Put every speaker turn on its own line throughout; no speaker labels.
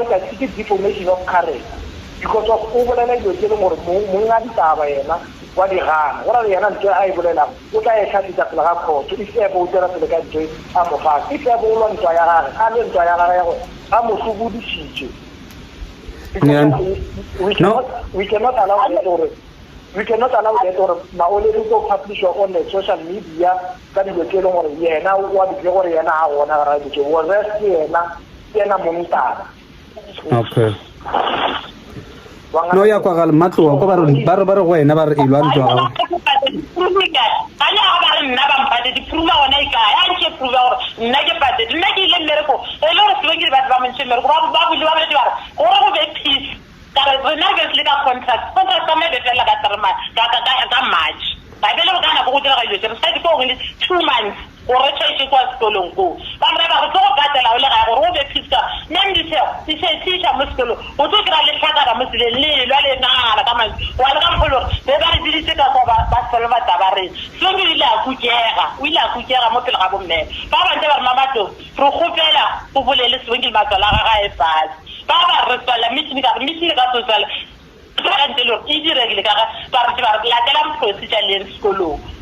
ka ke deformation of character because of overall yo ke le gore mo nga ditaba yena wa di gana gora le yena ntse a e bolela o tla e tlhatsa pele ga khotho e se bo tsela pele ka ntse a mo fa e se bo lo ntwa ya gagwe a le ntwa ya gagwe go a mo subudisitse we cannot allow that or maole go publish on the social media ka di botelo gore yena wa di gore yena a bona ra di go rest yena mo ntana
okay no ya kwa gal matlo ko ba re go wena ba re ilwa ntwa ga
ana ba re nna ba mpate di pruma ona ika ya nke pruma gore nna ke pate nna ke ile mereko e le gore se ke ba ba mentse mereko ba bule ba be ba gore go be peace ka re nna ke le ka contract ka me be fela ka terma ka March ba be le go kana go dira ga ile se ke go 2 months gore tshetse kwa sekolong go ba re ba go patela o le ga gore o be peace ka nne di se tisha mo sekolo o tlo kra le tlhaka mo sele le lwa le nana ka mang wa le ka mpholo be ba re dilitse ka ba selo ba tabare so ke ile a kukega mo pele ga bomme ba ba ntse ba mama to re gopela o bolele swengile matsala ga e fase ba re tsala meeting ka so tsala ba ntse lo e diregile ka ba re la tela mphotsi tsa le sekolong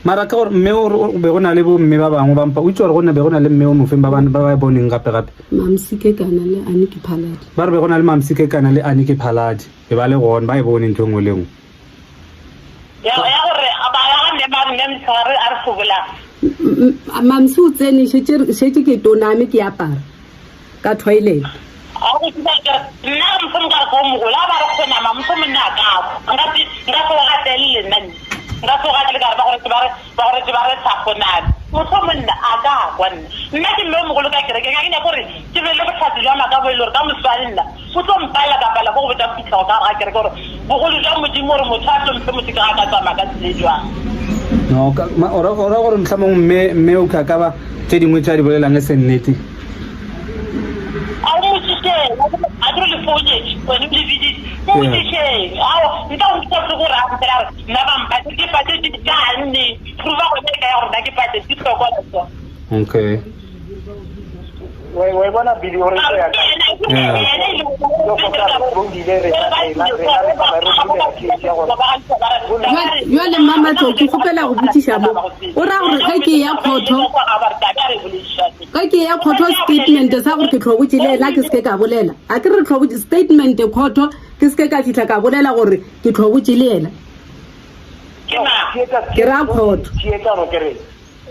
mara ka gore mme o be go na le bo mme ba bangwe ba mpa o itse gore go na be go na le mme o mofeng ba ba boneng gape
mamsike kana le Aniki Phaladi
ba re be go na le mamsike kana le Aniki Phaladi e ba le gone ba e bone ntho ngwe lengwe
ya gore ba ya ne ba nne mtshware a re fobola
mamsi o tsene shetse ke toname ke apara ka toilet
a go tsaya nna mfumka go mo go la ba re khona mamfumna ka nga go ga telle nna nga so ga le ka ba gore tsa khona mfumna aga kwana nna ke mo go ka kere ke ga ina gore ke be le botlhatsi jwa maka bo ile gore ka moswalela o tlo mpala ka pala go botsa fitla ka ga kere gore bogolo jwa modimo re mothatso mfumti ka ka tsa maka tsilejwa
no ka ora gore mtlhamong mme o ka ba tse dingwe tsa di bolelang e sennete
I don't know when you visit. Oh, you don't talk to go around there. Never, but if I did it, I prove out that I
okay.
We wanna be the original.
Yole mama to ke khopela go butisha mo o ra gore ga ke ya khotho statement sa gore ke tlhobotile la ke se ka bolela a ke re tlhobotile statement khotho ke se ka fitla ka bolela gore ke tlhobotile ke ra khotho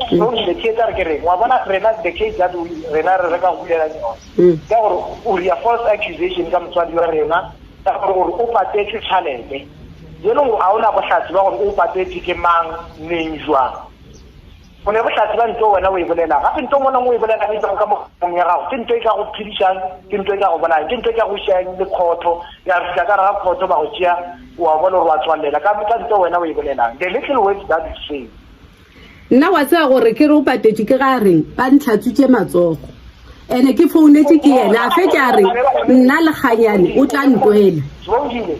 so le theater ke re wa bona rena the case that rena re ka bulela yona ka gore o ria false accusation ka mtswadi wa rena ka gore o patetse challenge yeno a ona bohlatsi ba gore o patetse ke mang neng jwa o ne bohlatsi ba ntse wena o e bolela gape ntse mona o e bolela ka ka mo ya gago ke ntse e ka go phidishang ke ntse e ka go bona ke ntse e ka go shang le khotho ya re ka ra khotho ba go tsia wa bona re wa tswalela ka ntse wena o e bolela the little words that you say
nna wa tsa gore ke re o patetse ke ga reng ba ntlhatsutse matsogo ene ke founetse ke yena a fetsa re nna le ganyane o tla ntwela
Zwongile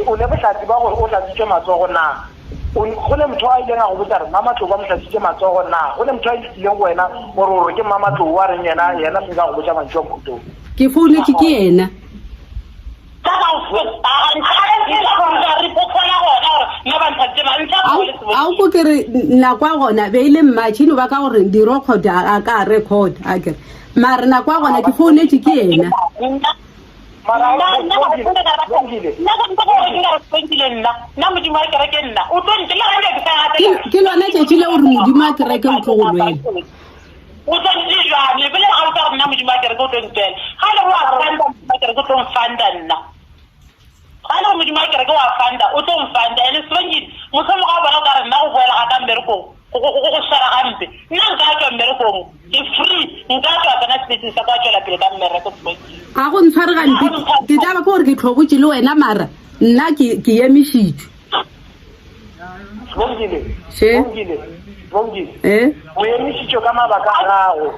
o ne bohlatsi ba gore o tlatsitse matsogo na go le motho a ileng a go botsa re mama tlo ba motlatsitse matsogo na go le motho a ileng wena gore ke mama tlo wa reng yena se ka go botsa mantšho motho
ke founetse ke yena a go ke re nna kwa gona be ile mmatšhini ba ka gore di record a ka record a ke mara nna kwa gona ke founetse ke yena ke lona tšatši le gore modimo a kereke o tlo go lwela
o tlo jwa le bele ga o ka nna modimo a kereke o tlo ntwela ga le go a fanda a kereke o tlo mfanda nna ga le modimo a kereke wa fanda o tlo mfanda ene Zwongile motlhomo ga bona o ka re nna go boela ga ka mmerekong go shara gampe nna nka tswa mmerekong ke free nka tswa kana space sa kwa tswela pele ka mmereko
a go ntshware gampe ke tla ba ke gore ke tlhobotse le wena mara nna ke emišitšwe
Zwongile o emišitšwe ka mabaka a gago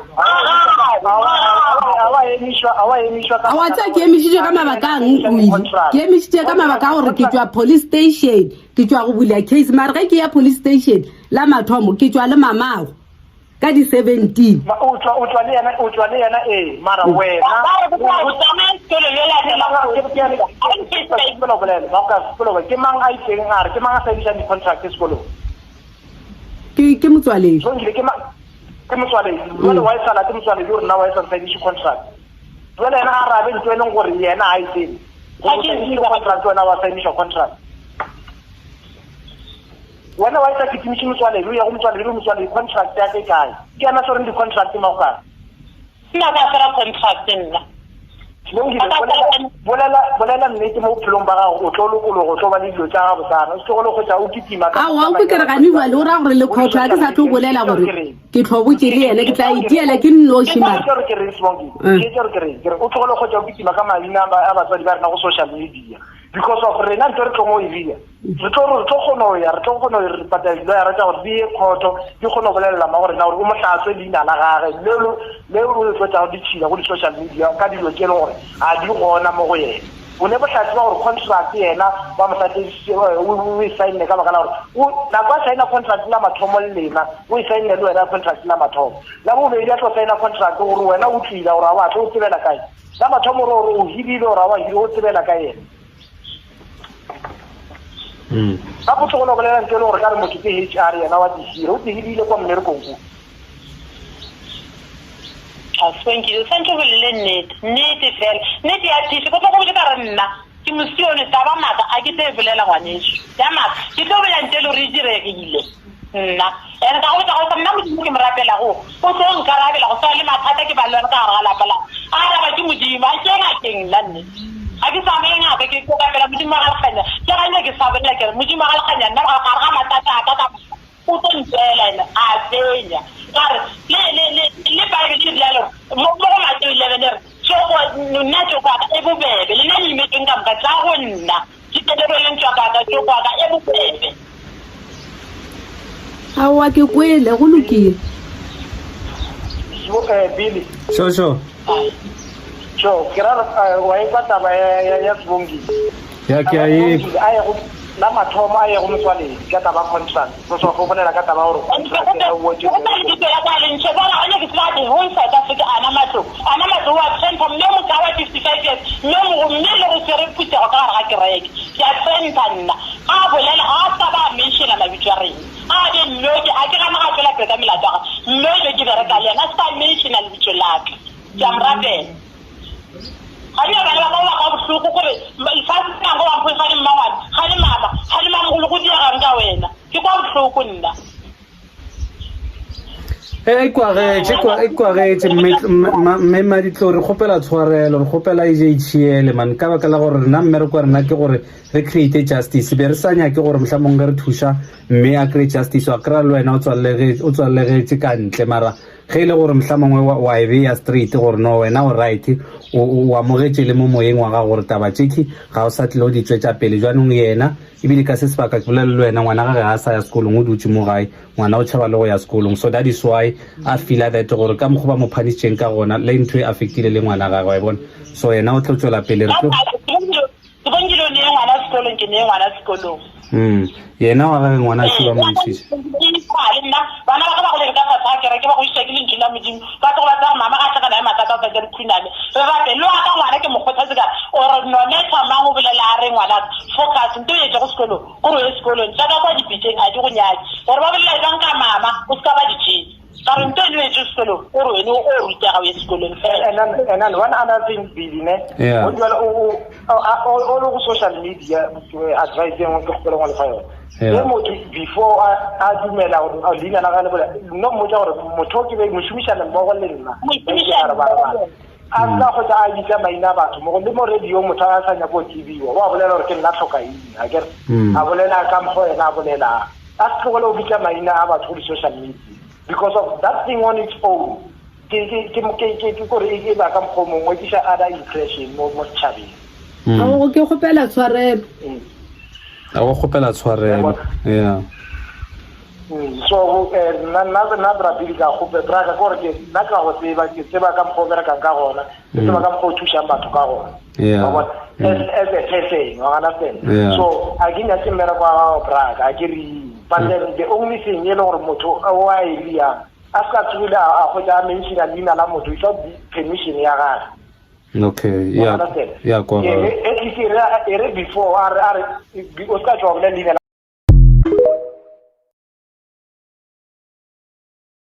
a wa tsa ke emišitšwe ka mabaka a ngwe ke emišitšwe ka mabaka a gore ke tswa police station ke tswa go bula case mara ge ke ya police station la mathomo ke tswa le mamago ka di 17
o tswa le yana mara wena ke mang a itseng a re ke mang a saedisang di-contract sekolong
ke motswaledi
ke motswaledi jwale wa e sala ke motswaledi gore nna wa e sa saediše contract jwale yena a rabe ntho e leng gore yena a itseng contract wena wa saediša contract wena wa e sa kitimiše motswaledi o ya go motswaledi contract ya ke kae ke yana soreng di-contract mo kae
nna ka fera contract nna
bolela nnete mo bophelong ba gago o tlo lokologo o tlo ba le dilo tša gago sana o se go le go tša o kitima
wa o kere ga ni bale o ra gore le khotla ke sa tlo bolela gore ke tlhobotse le ene ke tla itiela ke nnoši mara
ke re o tlogole go tša o kitima ka maina a batswadi ba rena go social media because of rena ntho re tlongo evia re tlo kgona re patela dilo ya rata gore di ye khoto di kgona go bolelela ma gore na gore o mohlatswe leina la gage le o tlo tša go ditšhila go di-social media ka dilo ke le gore a di gona mo go yena o ne bohlatse ba gore contract yena ba mohlatsediše o e sainne ka baka la gore nako a saina contract la mathomo le lena o e sainne le wena contract la mathomo la bobedi a tlo saina contract gore wena o tlila gore a ba tlo o tsebela kae la mathomo gore o hidile gore a wa hile o tsebela ka yena ga go tlogolo bolela ntse le gore ka re motho ke HR yena wa dihira o dihilile kwa mmerekong ko
aswenki santse go le nnete fela nnete ya tisi go tlo go ka re nna ke mosione taba maka a ke tse bolela ngwaneso ya maka ke tlo bolela ntse le re diregile nna ene ka go tla go nna modimo ke morapela go o tlo nkarabela go sa le mathata ke ba le ka ga lapala a ra ba ke modimo a ke ga teng la nne a ke sa menga ke go ka pela modimo ga khanya ke ga ne ke sa bena ke modimo ga khanya nna ga ga matata a ka o tlo ntela ene a tsenya kare le ba ke dialo mo ma tse 11 so go nna tso kwa e bobebe le nna mme tsenga ka tsa go nna ke tedele ntwa ka ka tso kwa ka e bobebe
awa ke kwele go lokile
Billy
sho
ke ra wa e kwa taba ya Sibongi
ya ke aye
la mathomo a ye go motswaledi ka taba contract go so go bolela ka taba gore contract ya wo tšo
ya kwa le ntse ba ga ne ke tla di ho South Africa ana matlo wa center mme mo ka wa 55 years mme le go tsere putse go ka ga kereke ya center nna a bolela a taba mention la bitware a de nnoke a ke ga ma tsela peka milatwa mme ke bere ka le na sta mention la bitwalaka jamrabe Hari ba ba ba go go gore ifasi ka go wa phefane mmangwana ga le mama go dia ga nga wena ke kwa bohloko nna
ikwaretse mme maditlo re kgopela tshwarelo re kgopela EJTL man ka baka la gore nna mmereko wa rena ke gore re create justice be re sanya ke gore mohlomong re thuša mme a create justice wa kry-a le wena o tswallegetse ka ntle mara ge ile gore mohlomongwe wa e beya straight gore no wena o right o amogetse le mo moyeng wa ga gore taba tšeki ga o sa tlile o di tswetša pele jwanong yena ebile ka se sebaka ke bolele le wena ngwana gage a sa ya sekolong o dutse mo gae ngwana o tšhaba le go ya sekolong so that is why a feela that gore ka mokgwa ba mo phanisheng ka gona le ntho e affectile le ngwana gage wa e bona so yena o tlo tswela pele re tlo yena wa gage ngwana se ba mo ntšhise
bana ba ba go le ka fa ke ba go isa ke le ntšhila modimo ba tlo ba tsa mama ga tla kana matata ba tsa dikhunane ba be lo ka ngwana ke mogothatse ka o re no ne tama go bolela a re ngwana focus ntwe ye go sekolo go re sekolo ntse ka kwa dipiteng a di go nyaki gore ba bolela jang ka mama o ska ba ditšhi ka re ntwe le je sekolo o re wena o ruta ga ye sekolo
and one other thing Billy ne o dula o lo social media advising go go le fa yo le motho before a dumela o lina la ga le bola no mo ja gore motho ke be mošomišana mmogo le nna a tla go tsa a itse maina batho mo le mo radio motho a sa nya go TV wa bolela gore ke nna tlhoka eng a kere a bolela ka mfo ena a bolela a tlogela o bitsa maina a batho di social media because of that thing on its own ke gore e ba ka mfo mongwe ke sha other impression mo tšhabeng
o ke gopela tshwarelo
a go gopela tshwarelo yeah
so na Brazil ka go petra ka gore ke na ka go tseba ka mpo bera ka gona ke tseba ka mpo thuša batho ka gona as a person you understand so again ya tsemmera kwa braga ke ri but the only thing you know motho wa ilia a ska tsula a go ja mention a lina la motho without permission ya gagwe.
Okay, yeah, go ahead.
Ere before are o ska jwa le lina